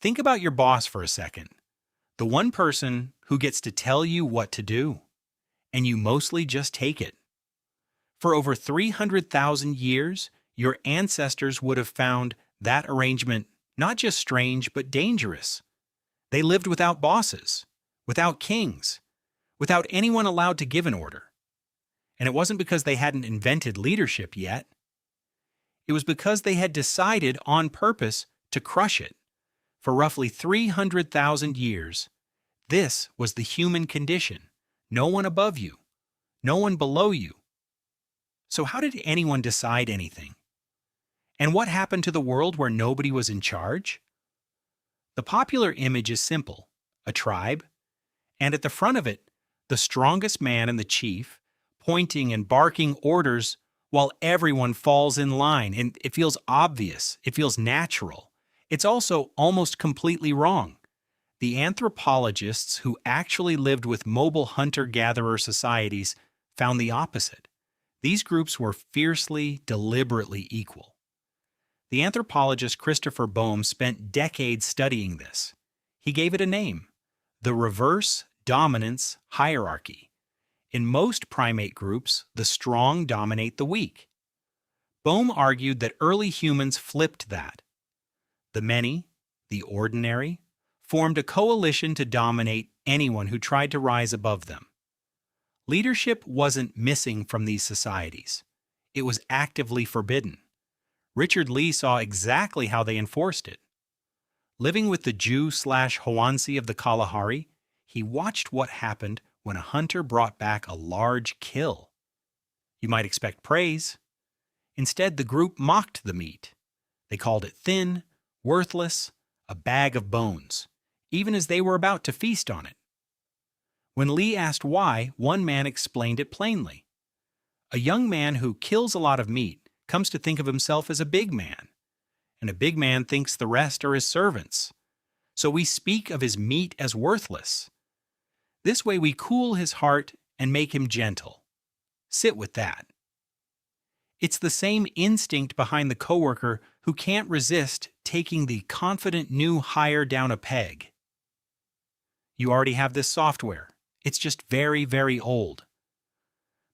Think about your boss for a second. The one person who gets to tell you what to do, and you mostly just take it. For over 300,000 years, your ancestors would have found that arrangement not just strange but dangerous. They lived without bosses, without kings, without anyone allowed to give an order. And it wasn't because they hadn't invented leadership yet. It was because they had decided on purpose to crush it. For roughly 300,000 years, this was the human condition. No one above you, no one below you. So how did anyone decide anything? And what happened to the world where nobody was in charge? The popular image is simple: a tribe, and at the front of it, the strongest man and the chief, pointing and barking orders while everyone falls in line, and it feels obvious, it feels natural. It's also almost completely wrong. The anthropologists who actually lived with mobile hunter-gatherer societies found the opposite. These groups were fiercely, deliberately equal. The anthropologist Christopher Boehm spent decades studying this. He gave it a name: the reverse dominance hierarchy. In most primate groups, the strong dominate the weak. Boehm argued that early humans flipped that. The many, the ordinary, formed a coalition to dominate anyone who tried to rise above them. Leadership wasn't missing from these societies. It was actively forbidden. Richard Lee saw exactly how they enforced it. Living with the Jew/hoansi of the Kalahari, he watched what happened when a hunter brought back a large kill. You might expect praise. Instead, the group mocked the meat. They called it thin, worthless, a bag of bones, even as they were about to feast on it. When Lee asked why, one man explained it plainly. A young man who kills a lot of meat comes to think of himself as a big man, and a big man thinks the rest are his servants. So we speak of his meat as worthless. This way we cool his heart and make him gentle. Sit with that. It's the same instinct behind the coworker who can't resist taking the confident new hire down a peg. You already have this software. It's just very, very old.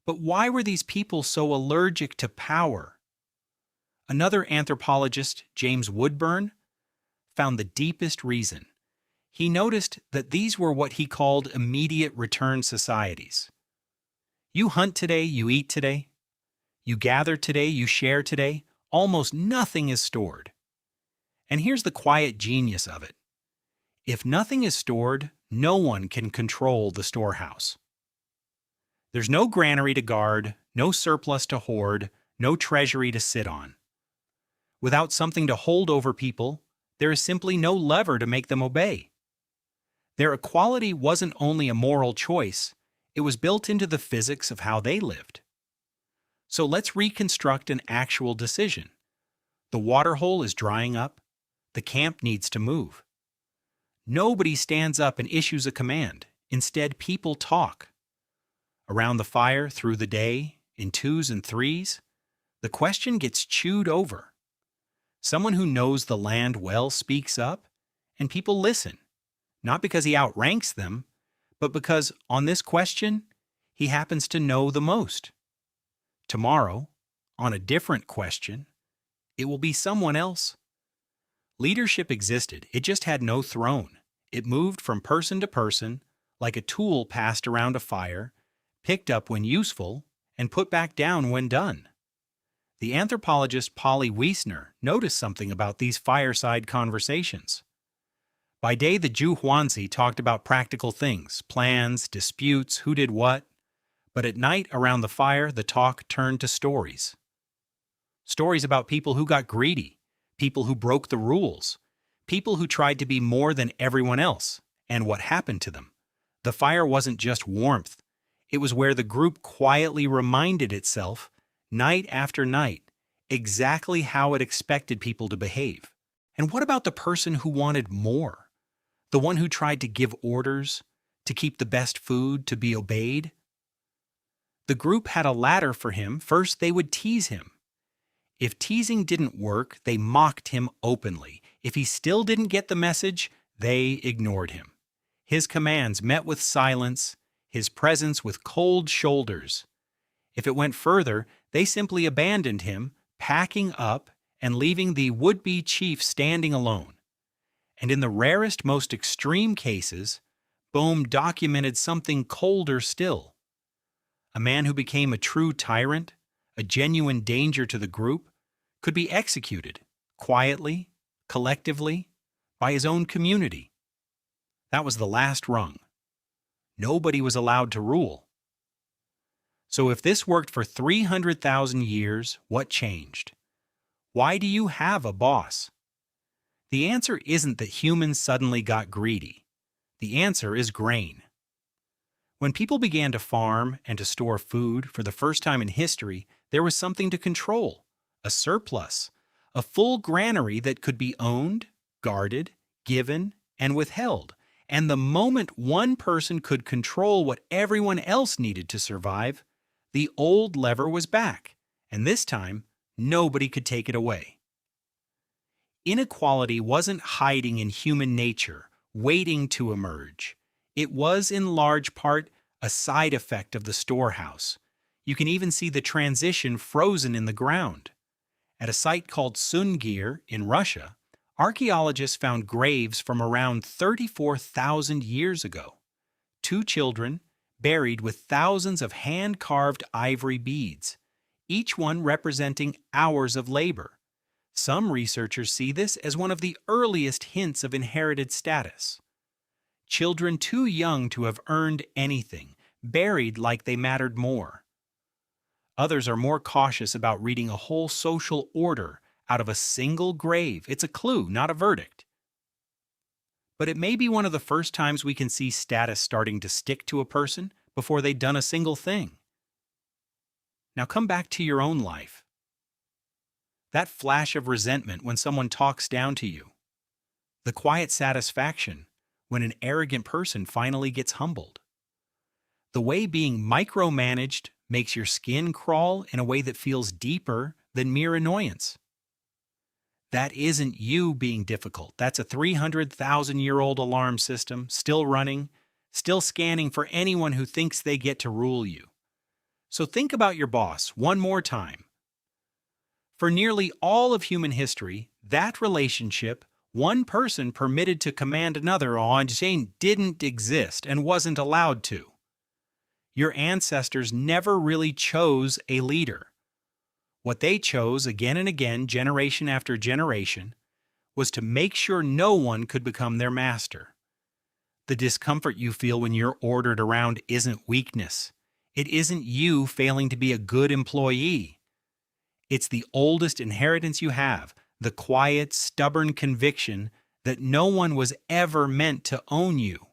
But why were these people so allergic to power? Another anthropologist, James Woodburn, found the deepest reason. He noticed that these were what he called immediate return societies. You hunt today, you eat today. You gather today, you share today. Almost nothing is stored. And here's the quiet genius of it. If nothing is stored, no one can control the storehouse. There's no granary to guard, no surplus to hoard, no treasury to sit on. Without something to hold over people, there is simply no lever to make them obey. Their equality wasn't only a moral choice, it was built into the physics of how they lived. So let's reconstruct an actual decision. The water hole is drying up. The camp needs to move. Nobody stands up and issues a command. Instead, people talk. Around the fire, through the day, in twos and threes, the question gets chewed over. Someone who knows the land well speaks up, and people listen, not because he outranks them, but because on this question, he happens to know the most. Tomorrow, on a different question, it will be someone else. Leadership existed, it just had no throne. It moved from person to person, like a tool passed around a fire, picked up when useful, and put back down when done. The anthropologist Pablo Wiessner noticed something about these fireside conversations. By day, the Jew hoansi talked about practical things, plans, disputes, who did what. But at night, around the fire, the talk turned to stories. Stories about people who got greedy, people who broke the rules, people who tried to be more than everyone else, and what happened to them. The fire wasn't just warmth. It was where the group quietly reminded itself, night after night, exactly how it expected people to behave. And what about the person who wanted more? The one who tried to give orders, to keep the best food, to be obeyed? The group had a ladder for him. First, they would tease him. If teasing didn't work, they mocked him openly. If he still didn't get the message, they ignored him. His commands met with silence, his presence with cold shoulders. If it went further, they simply abandoned him, packing up and leaving the would-be chief standing alone. And in the rarest, most extreme cases, Boehm documented something colder still. A man who became a true tyrant, a genuine danger to the group, could be executed, quietly, collectively, by his own community. That was the last rung. Nobody was allowed to rule. So if this worked for 300,000 years, what changed? Why do you have a boss? The answer isn't that humans suddenly got greedy. The answer is grain. When people began to farm and to store food for the first time in history, there was something to control, a surplus, a full granary that could be owned, guarded, given, and withheld. And the moment one person could control what everyone else needed to survive, the old lever was back, and this time, nobody could take it away. Inequality wasn't hiding in human nature, waiting to emerge. It was, in large part, a side effect of the storehouse. You can even see the transition frozen in the ground. At a site called Sungir in Russia, archaeologists found graves from around 34,000 years ago. 2 children, buried with thousands of hand-carved ivory beads, each one representing hours of labor. Some researchers see this as one of the earliest hints of inherited status. Children too young to have earned anything, buried like they mattered more. Others are more cautious about reading a whole social order out of a single grave. It's a clue, not a verdict. But it may be one of the first times we can see status starting to stick to a person before they'd done a single thing. Now come back to your own life. That flash of resentment when someone talks down to you. The quiet satisfaction when an arrogant person finally gets humbled. The way being micromanaged makes your skin crawl in a way that feels deeper than mere annoyance. That isn't you being difficult. That's a 300,000-year-old alarm system, still running, still scanning for anyone who thinks they get to rule you. So think about your boss one more time. For nearly all of human history, that relationship, one person permitted to command another on chain, didn't exist and wasn't allowed to. Your ancestors never really chose a leader. What they chose again and again, generation after generation, was to make sure no one could become their master. The discomfort you feel when you're ordered around isn't weakness. It isn't you failing to be a good employee. It's the oldest inheritance you have, the quiet, stubborn conviction that no one was ever meant to own you.